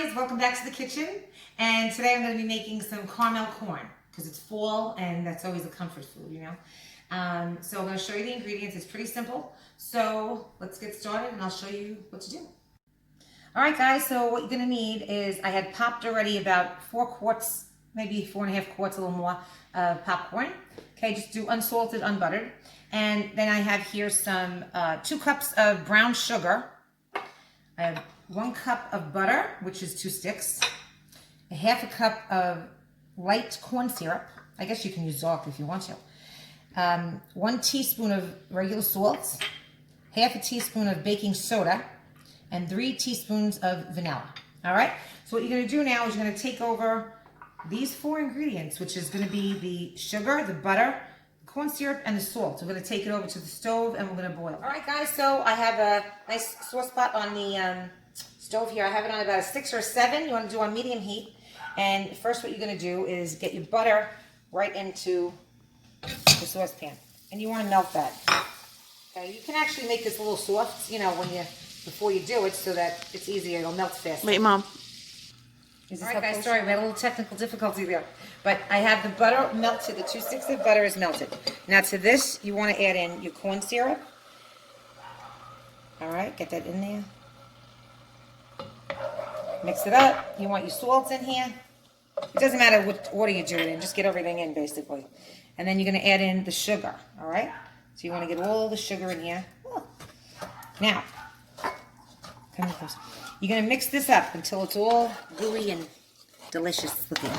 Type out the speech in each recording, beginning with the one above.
guys, welcome back to the kitchen. And today I'm going to be making some caramel corn because it's fall and that's always a comfort food, you know. So I'm going to show you the ingredients. It's pretty simple. So let's get started and I'll show you what to do. All right, guys, so what you're going to need is I had popped already about 4 quarts, maybe 4.5 quarts, a little more of popcorn. Okay, just do unsalted, unbuttered. And then I have here some 2 cups of brown sugar. I have 1 cup of butter, which is 2 sticks, a 1/2 cup of light corn syrup. I guess you can use dark if you want to. 1 teaspoon of regular salt, 1/2 teaspoon of baking soda, and 3 teaspoons of vanilla. All right. So what you're going to do now is you're going to take over these 4 ingredients, which is going to be the sugar, the butter, corn syrup, and the salt. We're going to take it over to the stove and we're going to boil. All right, guys, so I have a nice sauce pot on the stove here. I have it on about a 6 or a 7. You want to do on medium heat. And first what you're going to do is get your butter right into the saucepan. And you want to melt that. Okay, you can actually make this a little soft, you know, before you do it so that it's easier. It'll melt faster. Wait, Mom. All right, guys, sorry, we had a little technical difficulty there. But I have the butter melted. The 2 sticks of butter is melted. Now to this, you want to add in your corn syrup. All right, get that in there. Mix it up. You want your salt in here. It doesn't matter what order you do it in. Just get everything in, basically. And then you're going to add in the sugar, all right? So you want to get all the sugar in here. Now, come here close. You're going to mix this up until it's all gooey and delicious looking.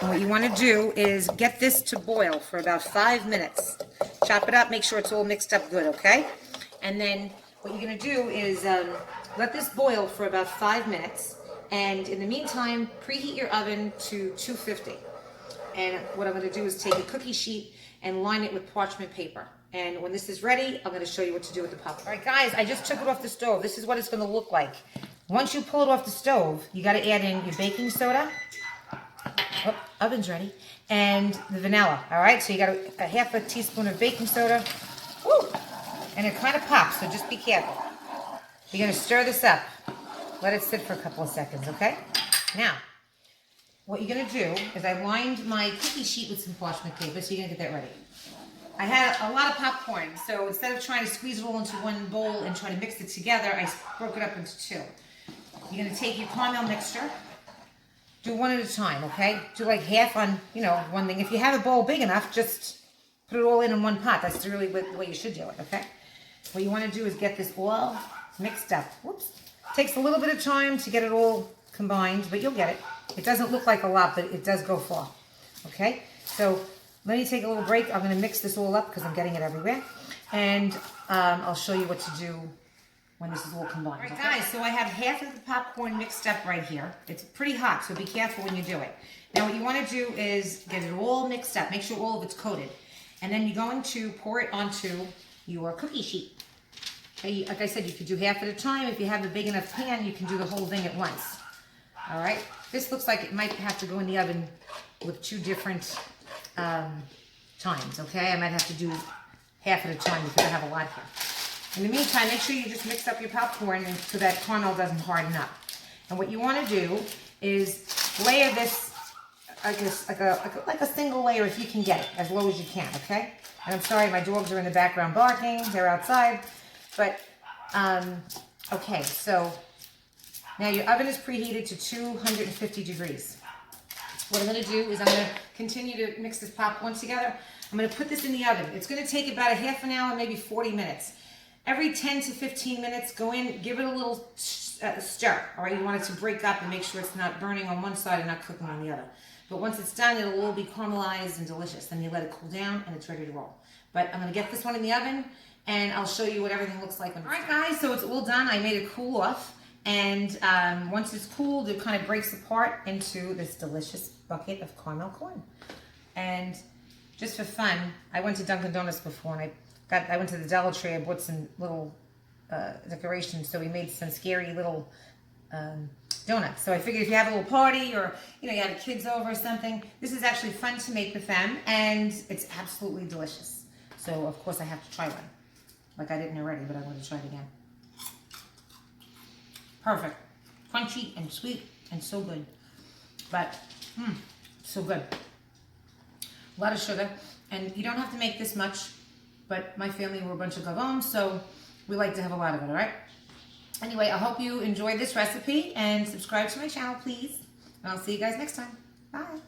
And what you want to do is get this to boil for about 5 minutes. Chop it up, make sure it's all mixed up good, okay? And then what you're going to do is let this boil for about 5 minutes. And in the meantime, preheat your oven to 250. And what I'm going to do is take a cookie sheet and line it with parchment paper. And when this is ready, I'm going to show you what to do with the popcorn. All right, guys, I just took it off the stove. This is what it's going to look like. Once you pull it off the stove, you got to add in your baking soda. Oh, oven's ready. And the vanilla, all right? So you got a 1/2 teaspoon of baking soda. Woo! And it kind of pops, so just be careful. You're going to stir this up. Let it sit for a couple of seconds, okay? Now, what you're going to do is I lined my cookie sheet with some parchment paper, so you're going to get that ready. I had a lot of popcorn, so instead of trying to squeeze it all into one bowl and try to mix it together, I broke it up into 2. You're going to take your caramel mixture. Do one at a time, okay? Do like half on, you know, one thing. If you have a bowl big enough, just put it all in one pot. That's really the way you should do it, okay? What you want to do is get this all mixed up. Whoops. Takes a little bit of time to get it all combined, but you'll get it. It doesn't look like a lot, but it does go far, okay? So let me take a little break. I'm going to mix this all up because I'm getting it everywhere. And I'll show you what to do when this is all combined. All right, guys, so I have half of the popcorn mixed up right here. It's pretty hot, so be careful when you do it. Now what you want to do is get it all mixed up. Make sure all of it's coated. And then you're going to pour it onto your cookie sheet. Okay, like I said, you could do half at a time. If you have a big enough pan, you can do the whole thing at once. All right, this looks like it might have to go in the oven with 2 different times, okay? I might have to do half at a time because I have a lot here. In the meantime, make sure you just mix up your popcorn so that caramel doesn't harden up. And what you want to do is layer this like a single layer if you can get it, as low as you can, okay? And I'm sorry, my dogs are in the background barking. They're outside. But, okay, so now your oven is preheated to 250 degrees. What I'm going to do is I'm going to continue to mix this popcorn together. I'm going to put this in the oven. It's going to take about a half an hour, maybe 40 minutes. Every 10 to 15 minutes, go in, give it a little stir. All right, you want it to break up and make sure it's not burning on one side and not cooking on the other. But once it's done, it'll all be caramelized and delicious. Then you let it cool down and it's ready to roll. But I'm going to get this one in the oven and I'll show you what everything looks like. All right, guys, so it's all done. I made it cool off. And once it's cooled, it kind of breaks apart into this delicious bucket of caramel corn. And just for fun, I went to Dunkin' Donuts before, and I went to the Dollar Tree. I bought some little decorations, so we made some scary little donuts. So I figured if you have a little party or you have kids over or something, this is actually fun to make with them, and it's absolutely delicious. So of course I have to try one. Like I didn't already, but I want to try it again. Perfect. crunchy and sweet and so good. But, so good. A lot of sugar. And you don't have to make this much, but my family were a bunch of gavons, so we like to have a lot of it, all right? Anyway, I hope you enjoyed this recipe and subscribe to my channel, please. And I'll see you guys next time. Bye.